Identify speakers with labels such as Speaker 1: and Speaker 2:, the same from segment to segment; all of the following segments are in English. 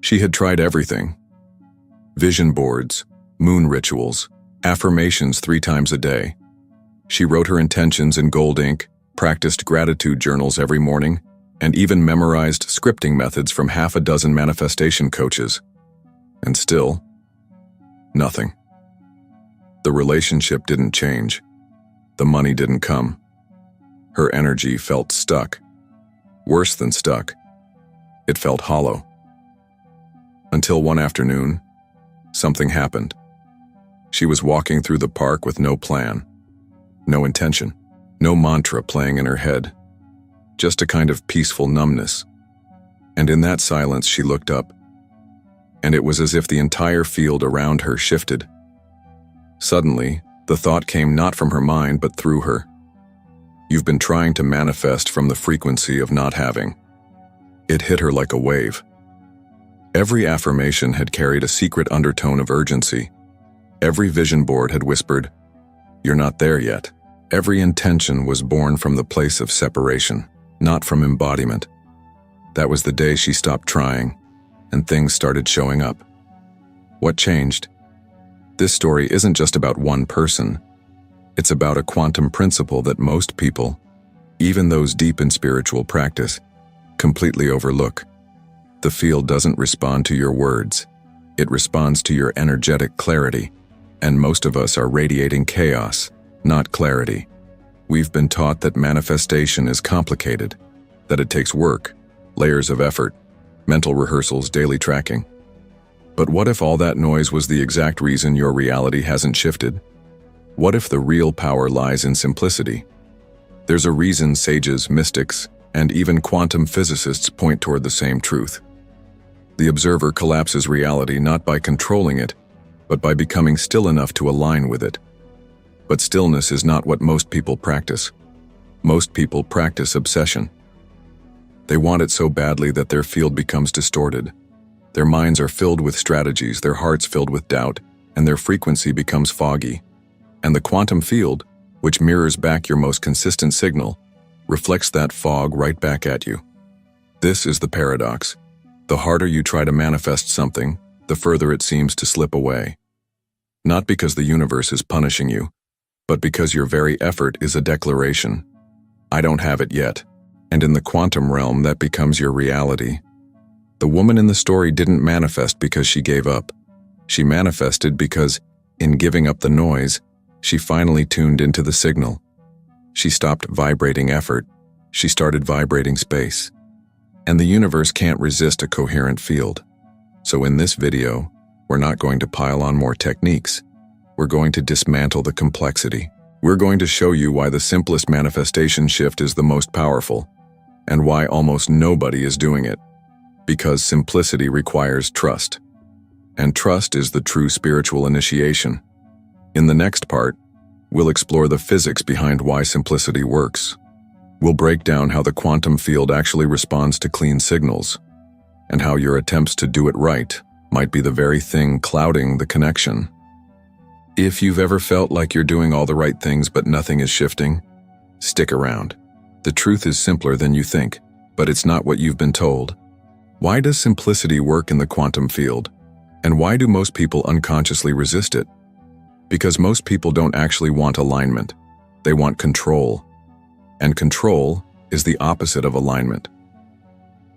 Speaker 1: She had tried everything. Vision boards, moon rituals, affirmations 3 times a day. She wrote her intentions in gold ink, practiced gratitude journals every morning, and even memorized scripting methods from half a dozen manifestation coaches. And still, nothing. The relationship didn't change. The money didn't come. Her energy felt stuck. Worse than stuck. It felt hollow. Until one afternoon, something happened. She was walking through the park with no plan, no intention, no mantra playing in her head, just a kind of peaceful numbness. And in that silence she looked up, and it was as if the entire field around her shifted. Suddenly, the thought came not from her mind but through her. You've been trying to manifest from the frequency of not having. It hit her like a wave. Every affirmation had carried a secret undertone of urgency. Every vision board had whispered, "You're not there yet." Every intention was born from the place of separation, not from embodiment. That was the day she stopped trying, and things started showing up. What changed? This story isn't just about one person. It's about a quantum principle that most people, even those deep in spiritual practice, completely overlook. The field doesn't respond to your words. It responds to your energetic clarity, and most of us are radiating chaos, not clarity. We've been taught that manifestation is complicated, that it takes work, layers of effort, mental rehearsals, daily tracking. But what if all that noise was the exact reason your reality hasn't shifted? What if the real power lies in simplicity? There's a reason sages, mystics, and even quantum physicists point toward the same truth. The observer collapses reality not by controlling it, but by becoming still enough to align with it. But stillness is not what most people practice. Most people practice obsession. They want it so badly that their field becomes distorted. Their minds are filled with strategies, their hearts filled with doubt, and their frequency becomes foggy. And the quantum field, which mirrors back your most consistent signal, reflects that fog right back at you. This is the paradox. The harder you try to manifest something, the further it seems to slip away. Not because the universe is punishing you, but because your very effort is a declaration. I don't have it yet. And in the quantum realm, that becomes your reality. The woman in the story didn't manifest because she gave up. She manifested because, in giving up the noise, she finally tuned into the signal. She stopped vibrating effort. She started vibrating space. And the universe can't resist a coherent field. So in this video, we're not going to pile on more techniques. We're going to dismantle the complexity. We're going to show you why the simplest manifestation shift is the most powerful, and why almost nobody is doing it. Because simplicity requires trust. And trust is the true spiritual initiation. In the next part, we'll explore the physics behind why simplicity works. We'll break down how the quantum field actually responds to clean signals, and how your attempts to do it right might be the very thing clouding the connection. If you've ever felt like you're doing all the right things but nothing is shifting, stick around. The truth is simpler than you think, but it's not what you've been told. Why does simplicity work in the quantum field? And why do most people unconsciously resist it? Because most people don't actually want alignment. They want control. And control is the opposite of alignment.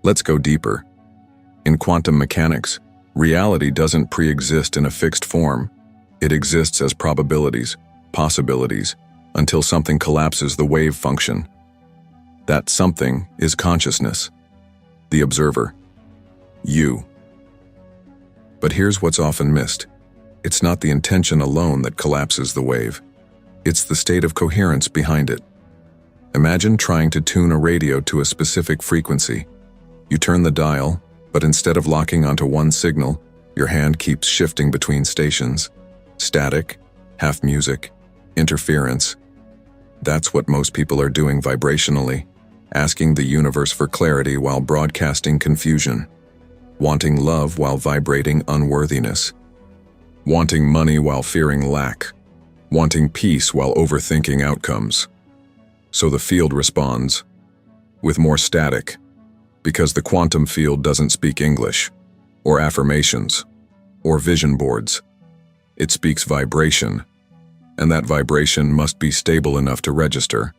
Speaker 1: Let's go deeper. In quantum mechanics, reality doesn't pre-exist in a fixed form. It exists as probabilities, possibilities, until something collapses the wave function. That something is consciousness, the observer, you. But here's what's often missed. It's not the intention alone that collapses the wave. It's the state of coherence behind it. Imagine trying to tune a radio to a specific frequency. You turn the dial, but instead of locking onto one signal, your hand keeps shifting between stations. Static, half music, interference. That's what most people are doing vibrationally, asking the universe for clarity while broadcasting confusion, wanting love while vibrating unworthiness, wanting money while fearing lack, wanting peace while overthinking outcomes. So the field responds with more static, because the quantum field doesn't speak English. or affirmations, or vision boards. It speaks vibration, and that vibration must be stable enough to register.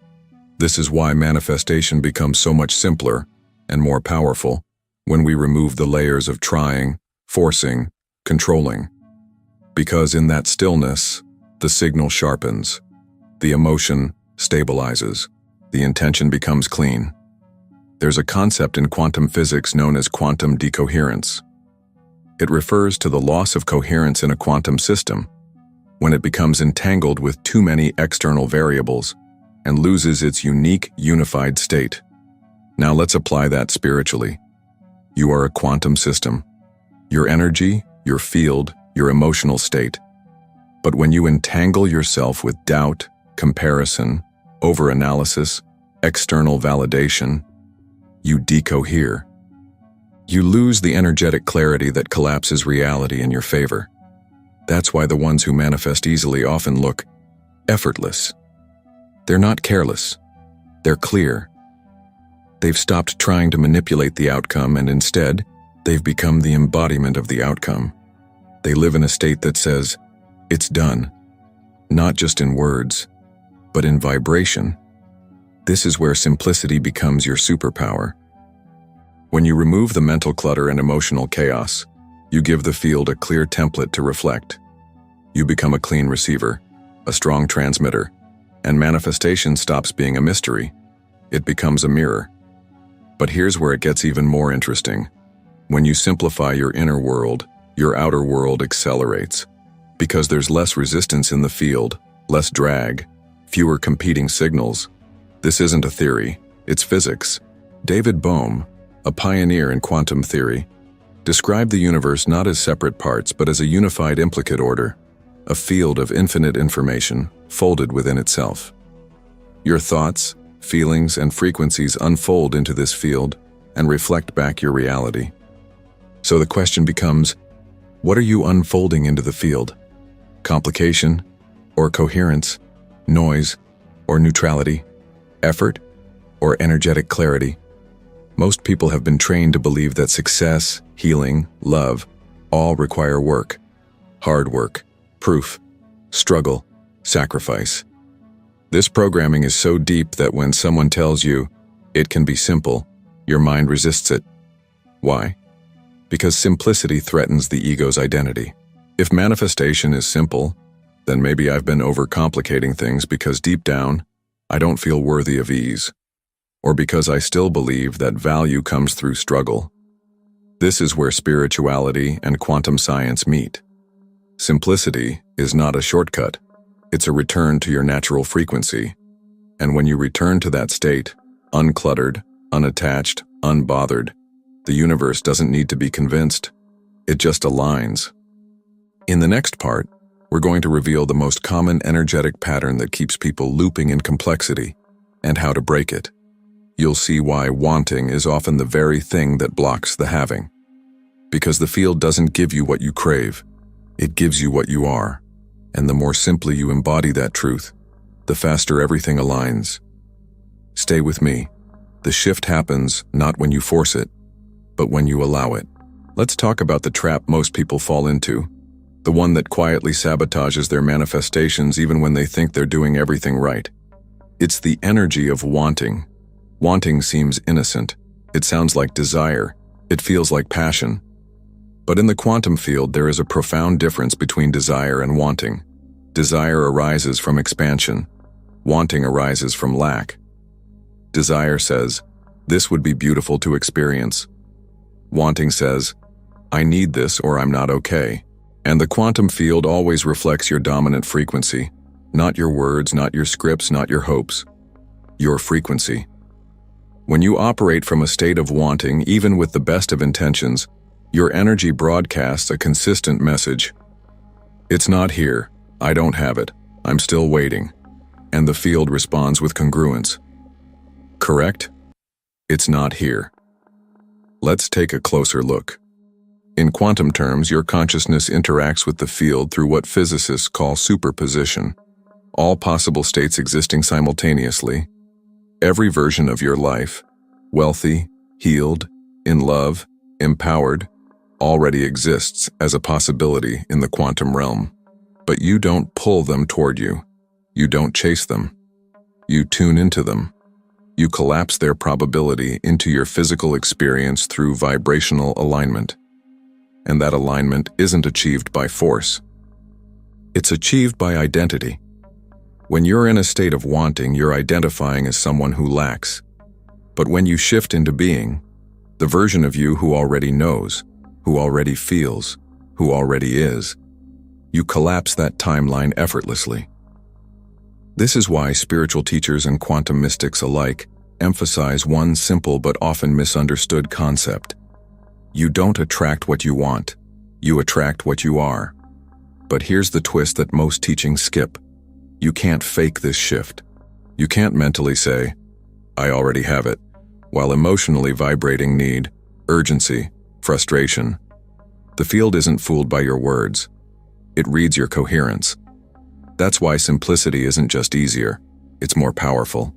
Speaker 1: This is why manifestation becomes so much simpler and more powerful when we remove the layers of trying, forcing, controlling. Because in that stillness, the signal sharpens, the emotion stabilizes, the intention becomes clean. There's a concept in quantum physics known as quantum decoherence. It refers to the loss of coherence in a quantum system, when it becomes entangled with too many external variables and loses its unique, unified state. Now let's apply that spiritually. You are a quantum system. Your energy, your field, your emotional state. But when you entangle yourself with doubt, comparison, overanalysis, external validation, you decohere. You lose the energetic clarity that collapses reality in your favor. That's why the ones who manifest easily often look effortless. They're not careless. They're clear. They've stopped trying to manipulate the outcome, and instead, they've become the embodiment of the outcome. They live in a state that says, it's done. Not just in words, but in vibration. This is where simplicity becomes your superpower. When you remove the mental clutter and emotional chaos, you give the field a clear template to reflect. You become a clean receiver, a strong transmitter, and manifestation stops being a mystery. It becomes a mirror. But here's where it gets even more interesting. When you simplify your inner world, your outer world accelerates. Because there's less resistance in the field, less drag, fewer competing signals. This isn't a theory, it's physics. David Bohm, a pioneer in quantum theory, described the universe not as separate parts but as a unified implicate order, a field of infinite information folded within itself. Your thoughts, feelings, and frequencies unfold into this field and reflect back your reality. So the question becomes, what are you unfolding into the field? Complication, or coherence, noise, or neutrality, effort, or energetic clarity? Most people have been trained to believe that success, healing, love, all require work. Hard work, proof, struggle, sacrifice. This programming is so deep that when someone tells you it can be simple, your mind resists it. Why? Because simplicity threatens the ego's identity. If manifestation is simple, then maybe I've been overcomplicating things because deep down, I don't feel worthy of ease. Or because I still believe that value comes through struggle. This is where spirituality and quantum science meet. Simplicity is not a shortcut. It's a return to your natural frequency. And when you return to that state, uncluttered, unattached, unbothered, the universe doesn't need to be convinced. It just aligns. In the next part, we're going to reveal the most common energetic pattern that keeps people looping in complexity and how to break it. You'll see why wanting is often the very thing that blocks the having. Because the field doesn't give you what you crave, it gives you what you are. And the more simply you embody that truth, the faster everything aligns. Stay with me. The shift happens not when you force it, but when you allow it. Let's talk about the trap most people fall into. The one that quietly sabotages their manifestations even when they think they're doing everything right. It's the energy of wanting. Wanting seems innocent. It sounds like desire. It feels like passion. But in the quantum field, there is a profound difference between desire and wanting. Desire arises from expansion. Wanting arises from lack. Desire says, this would be beautiful to experience. Wanting says, I need this or I'm not okay. And the quantum field always reflects your dominant frequency. Not your words, not your scripts, not your hopes. Your frequency. When you operate from a state of wanting, even with the best of intentions, your energy broadcasts a consistent message. It's not here. I don't have it. I'm still waiting. And the field responds with congruence. Correct? It's not here. Let's take a closer look. In quantum terms, your consciousness interacts with the field through what physicists call superposition. All possible states existing simultaneously. Every version of your life, wealthy, healed, in love, empowered, already exists as a possibility in the quantum realm. But you don't pull them toward you. You don't chase them. You tune into them. You collapse their probability into your physical experience through vibrational alignment. And that alignment isn't achieved by force. It's achieved by identity. When you're in a state of wanting, you're identifying as someone who lacks. But when you shift into being, the version of you who already knows, who already feels, who already is, you collapse that timeline effortlessly. This is why spiritual teachers and quantum mystics alike emphasize one simple but often misunderstood concept. You don't attract what you want, you attract what you are. But here's the twist that most teachings skip. You can't fake this shift. You can't mentally say, "I already have it," while emotionally vibrating need, urgency, frustration. The field isn't fooled by your words. It reads your coherence. That's why simplicity isn't just easier, it's more powerful.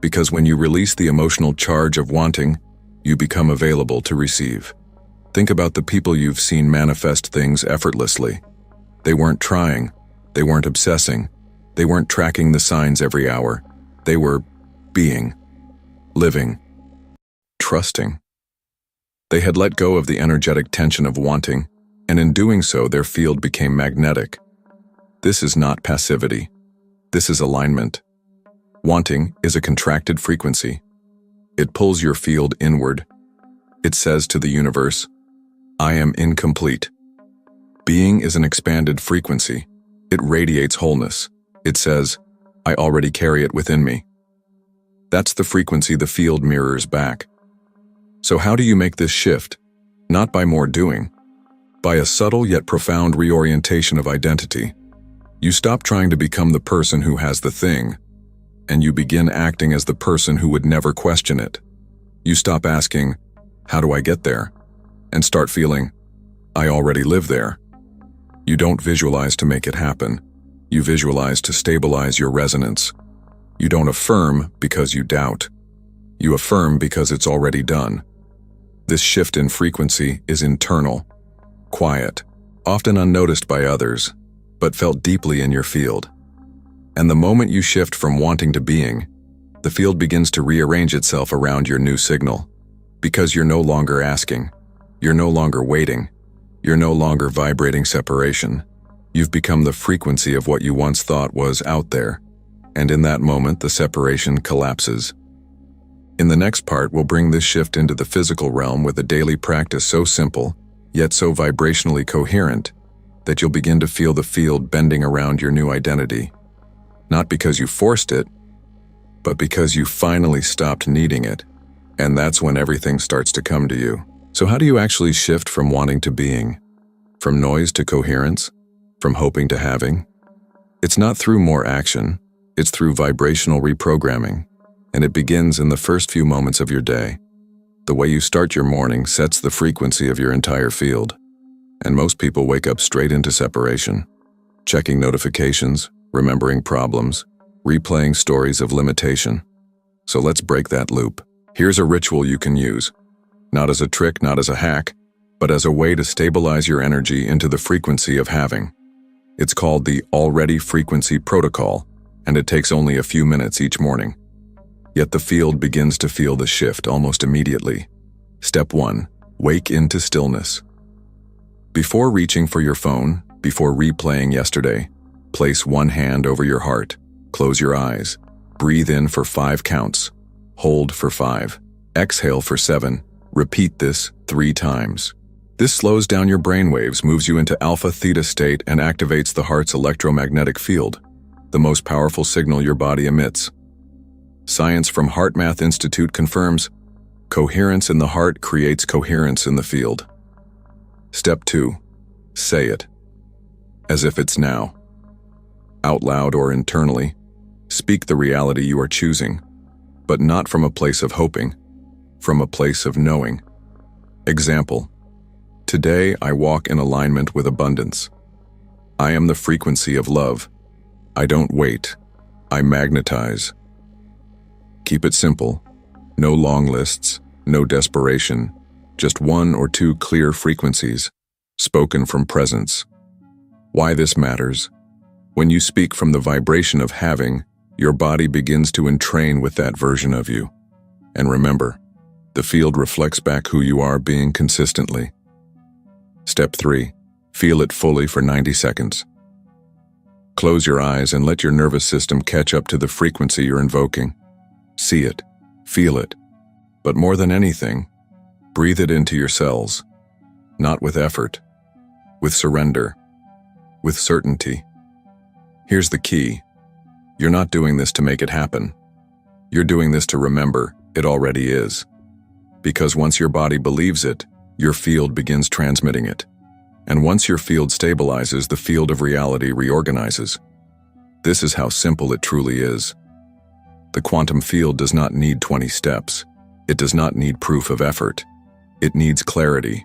Speaker 1: Because when you release the emotional charge of wanting, you become available to receive. Think about the people you've seen manifest things effortlessly. They weren't trying, they weren't obsessing, they weren't tracking the signs every hour. They were being, living, trusting. They had let go of the energetic tension of wanting, and in doing so, their field became magnetic. This is not passivity. This is alignment. Wanting is a contracted frequency. It pulls your field inward. It says to the universe, "I am incomplete." Being is an expanded frequency. It radiates wholeness. It says, "I already carry it within me." That's the frequency the field mirrors back. So how do you make this shift? Not by more doing. By a subtle yet profound reorientation of identity. You stop trying to become the person who has the thing, and you begin acting as the person who would never question it. You stop asking, "How do I get there?" and start feeling, "I already live there." You don't visualize to make it happen. You visualize to stabilize your resonance. You don't affirm because you doubt. You affirm because it's already done. This shift in frequency is internal, quiet, often unnoticed by others, but felt deeply in your field. And the moment you shift from wanting to being, the field begins to rearrange itself around your new signal. Because you're no longer asking, you're no longer waiting, you're no longer vibrating separation. You've become the frequency of what you once thought was out there. And in that moment, the separation collapses. In the next part, we'll bring this shift into the physical realm with a daily practice so simple, yet so vibrationally coherent, that you'll begin to feel the field bending around your new identity. Not because you forced it, but because you finally stopped needing it. And that's when everything starts to come to you. So how do you actually shift from wanting to being? From noise to coherence? From hoping to having? It's not through more action, it's through vibrational reprogramming, and it begins in the first few moments of your day. The way you start your morning sets the frequency of your entire field, and most people wake up straight into separation, checking notifications, remembering problems, replaying stories of limitation. So let's break that loop. Here's a ritual you can use, not as a trick, not as a hack, but as a way to stabilize your energy into the frequency of having. It's called the Already Frequency Protocol, and it takes only a few minutes each morning. Yet the field begins to feel the shift almost immediately. Step 1. Wake into stillness. Before reaching for your phone, before replaying yesterday, place one hand over your heart, close your eyes, breathe in for 5 counts, hold for 5, exhale for 7, repeat this 3 times. This slows down your brainwaves, moves you into alpha-theta state, and activates the heart's electromagnetic field, the most powerful signal your body emits. Science from HeartMath Institute confirms, coherence in the heart creates coherence in the field. Step 2. Say it. As if it's now. Out loud or internally, speak the reality you are choosing, but not from a place of hoping, from a place of knowing. Example. Today I walk in alignment with abundance. I am the frequency of love. I don't wait. I magnetize. Keep it simple. No long lists, no desperation, just one or two clear frequencies, spoken from presence. Why this matters? When you speak from the vibration of having, your body begins to entrain with that version of you. And remember, the field reflects back who you are being consistently. Step 3. Feel it fully for 90 seconds. Close your eyes and let your nervous system catch up to the frequency you're invoking. See it, feel it, but more than anything, breathe it into your cells, not with effort, with surrender, with certainty. Here's the key. You're not doing this to make it happen. You're doing this to remember it already is. Because once your body believes it, your field begins transmitting it. And once your field stabilizes, the field of reality reorganizes. This is how simple it truly is. The quantum field does not need 20 steps. It does not need proof of effort. It needs clarity,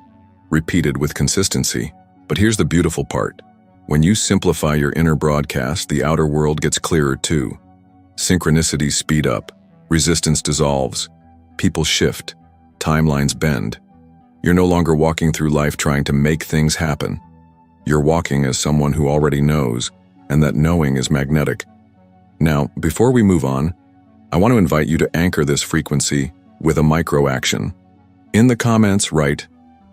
Speaker 1: repeated with consistency. But here's the beautiful part. When you simplify your inner broadcast, the outer world gets clearer too. Synchronicities speed up, resistance dissolves, people shift, timelines bend. You're no longer walking through life trying to make things happen. You're walking as someone who already knows, and that knowing is magnetic. Now, before we move on, I want to invite you to anchor this frequency with a micro-action. In the comments, write,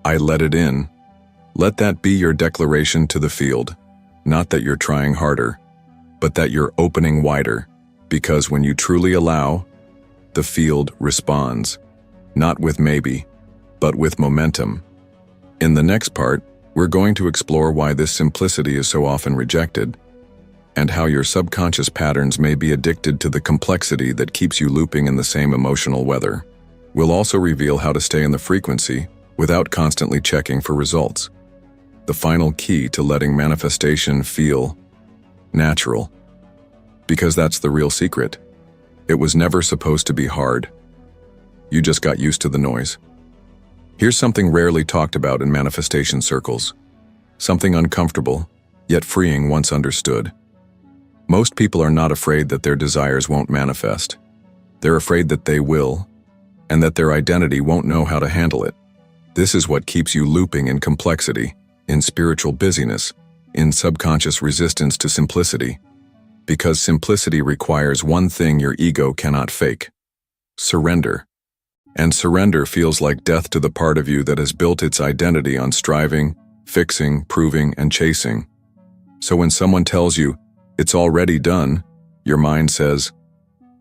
Speaker 1: "I let it in." Let that be your declaration to the field. Not that you're trying harder, but that you're opening wider. Because when you truly allow, the field responds. Not with maybe, but with momentum. In the next part, we're going to explore why this simplicity is so often rejected, and how your subconscious patterns may be addicted to the complexity that keeps you looping in the same emotional weather. We'll also reveal how to stay in the frequency without constantly checking for results. The final key to letting manifestation feel natural. Because that's the real secret. It was never supposed to be hard. You just got used to the noise. Here's something rarely talked about in manifestation circles. Something uncomfortable, yet freeing once understood. Most people are not afraid that their desires won't manifest. They're afraid that they will, and that their identity won't know how to handle it. This is what keeps you looping in complexity, in spiritual busyness, in subconscious resistance to simplicity. Because simplicity requires one thing your ego cannot fake: surrender. And surrender feels like death to the part of you that has built its identity on striving, fixing, proving, and chasing. So when someone tells you, "It's already done," your mind says,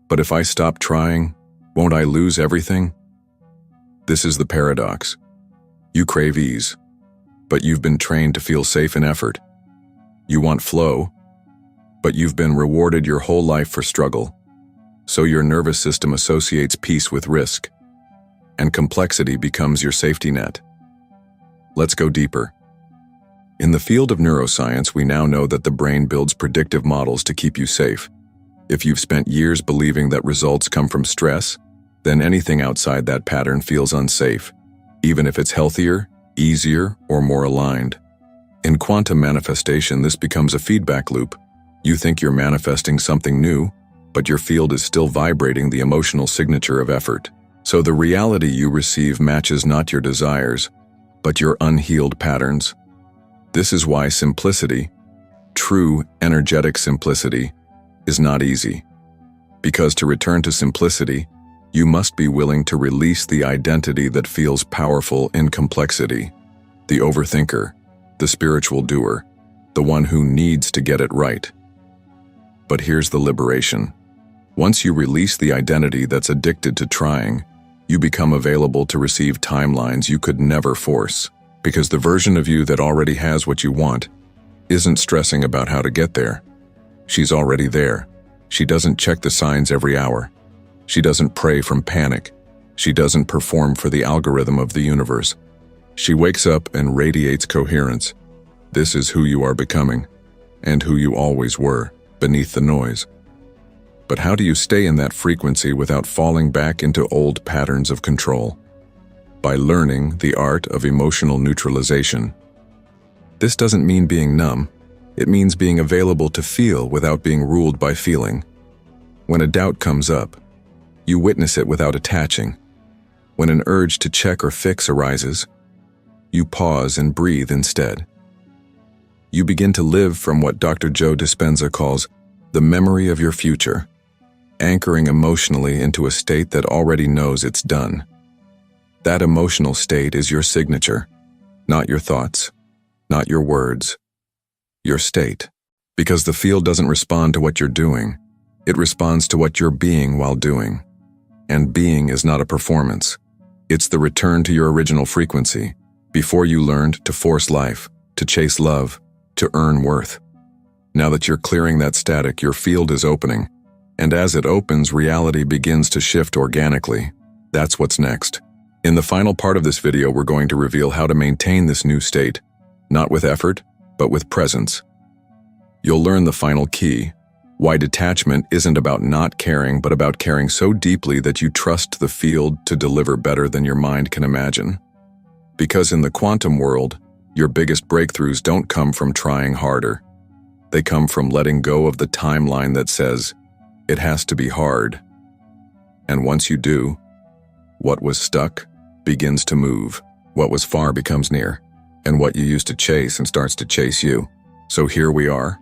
Speaker 1: "But if I stop trying, won't I lose everything?" This is the paradox. You crave ease, but you've been trained to feel safe in effort. You want flow, but you've been rewarded your whole life for struggle. So your nervous system associates peace with risk, and complexity becomes your safety net. Let's go deeper. In the field of neuroscience, we now know that the brain builds predictive models to keep you safe. If you've spent years believing that results come from stress, then anything outside that pattern feels unsafe, even if it's healthier, easier, or more aligned. In quantum manifestation, this becomes a feedback loop. You think you're manifesting something new, but your field is still vibrating the emotional signature of effort. So the reality you receive matches not your desires, but your unhealed patterns. This is why simplicity, true energetic simplicity, is not easy. Because to return to simplicity, you must be willing to release the identity that feels powerful in complexity. The overthinker, the spiritual doer, the one who needs to get it right. But here's the liberation. Once you release the identity that's addicted to trying, you become available to receive timelines you could never force. Because the version of you that already has what you want isn't stressing about how to get there. She's already there. She doesn't check the signs every hour. She doesn't pray from panic. She doesn't perform for the algorithm of the universe. She wakes up and radiates coherence. This is who you are becoming, and who you always were, beneath the noise. But how do you stay in that frequency without falling back into old patterns of control? By learning the art of emotional neutralization. This doesn't mean being numb. It means being available to feel without being ruled by feeling. When a doubt comes up, you witness it without attaching. When an urge to check or fix arises, you pause and breathe instead. You begin to live from what Dr. Joe Dispenza calls the memory of your future, anchoring emotionally into a state that already knows it's done. That emotional state is your signature, not your thoughts, not your words, your state. Because the field doesn't respond to what you're doing, it responds to what you're being while doing. And being is not a performance. It's the return to your original frequency, before you learned to force life, to chase love, to earn worth. Now that you're clearing that static, your field is opening. And as it opens, reality begins to shift organically. That's what's next. In the final part of this video, we're going to reveal how to maintain this new state, not with effort, but with presence. You'll learn the final key, why detachment isn't about not caring, but about caring so deeply that you trust the field to deliver better than your mind can imagine. Because in the quantum world, your biggest breakthroughs don't come from trying harder. They come from letting go of the timeline that says, it has to be hard. And once you do, what was stuck begins to move. What was far becomes near. And what you used to chase and starts to chase you. So here we are.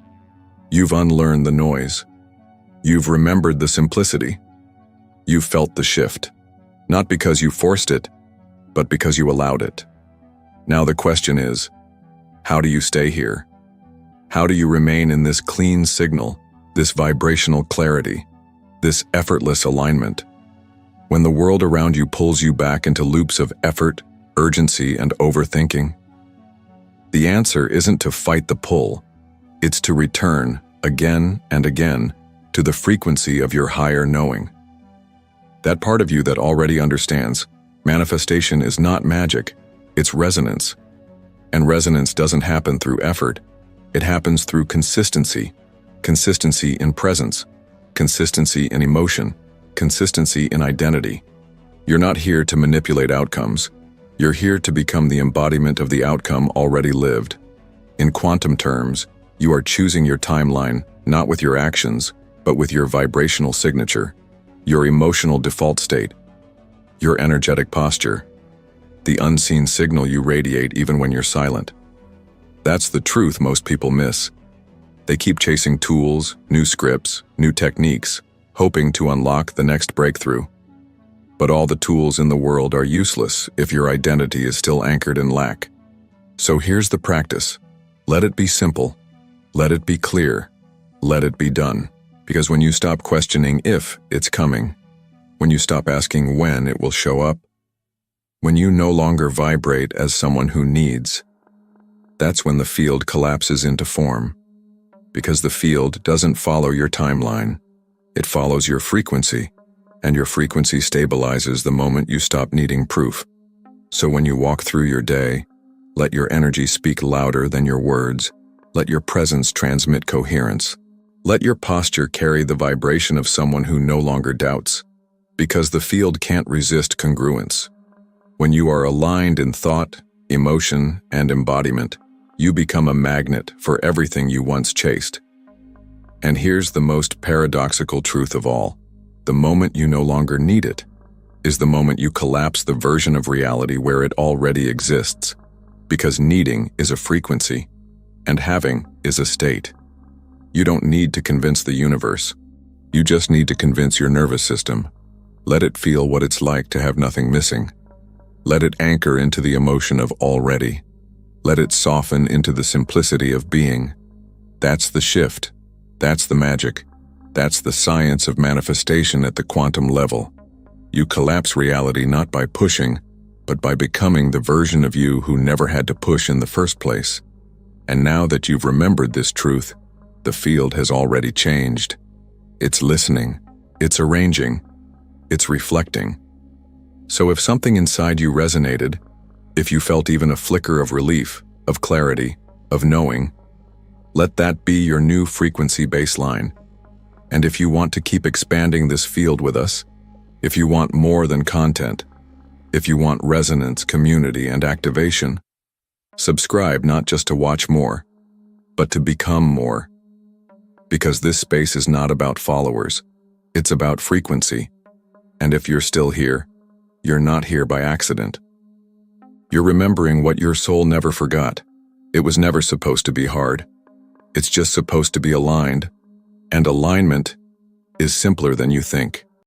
Speaker 1: You've unlearned the noise. You've remembered the simplicity. You've felt the shift. Not because you forced it, but because you allowed it. Now the question is, how do you stay here? How do you remain in this clean signal, this vibrational clarity, this effortless alignment? When the world around you pulls you back into loops of effort, urgency, and overthinking? The answer isn't to fight the pull. It's to return, again and again, to the frequency of your higher knowing. That part of you that already understands, manifestation is not magic, it's resonance. And resonance doesn't happen through effort. It happens through consistency. Consistency in presence. Consistency in emotion. Consistency in identity. You're not here to manipulate outcomes. You're here to become the embodiment of the outcome already lived. In quantum terms, you are choosing your timeline, not with your actions, but with your vibrational signature, your emotional default state, your energetic posture, the unseen signal you radiate even when you're silent. That's the truth most people miss. They keep chasing tools, new scripts, new techniques, hoping to unlock the next breakthrough. But all the tools in the world are useless if your identity is still anchored in lack. So here's the practice. Let it be simple. Let it be clear. Let it be done. Because when you stop questioning if it's coming, when you stop asking when it will show up, when you no longer vibrate as someone who needs, that's when the field collapses into form. Because the field doesn't follow your timeline. It follows your frequency, and your frequency stabilizes the moment you stop needing proof. So when you walk through your day, let your energy speak louder than your words. Let your presence transmit coherence. Let your posture carry the vibration of someone who no longer doubts. Because the field can't resist congruence. When you are aligned in thought, emotion, and embodiment, you become a magnet for everything you once chased. And here's the most paradoxical truth of all. The moment you no longer need it is the moment you collapse the version of reality where it already exists. Because needing is a frequency, and having is a state. You don't need to convince the universe. You just need to convince your nervous system. Let it feel what it's like to have nothing missing. Let it anchor into the emotion of already. Let it soften into the simplicity of being. That's the shift. That's the magic. That's the science of manifestation at the quantum level. You collapse reality not by pushing, but by becoming the version of you who never had to push in the first place. And now that you've remembered this truth, the field has already changed. It's listening. It's arranging. It's reflecting. So if something inside you resonated, if you felt even a flicker of relief, of clarity, of knowing, let that be your new frequency baseline. And if you want to keep expanding this field with us, if you want more than content, if you want resonance, community, and activation, subscribe not just to watch more, but to become more. Because this space is not about followers, it's about frequency. And if you're still here, You're not here by accident. You're remembering what your soul never forgot. It was never supposed to be hard. It's just supposed to be aligned, and alignment is simpler than you think.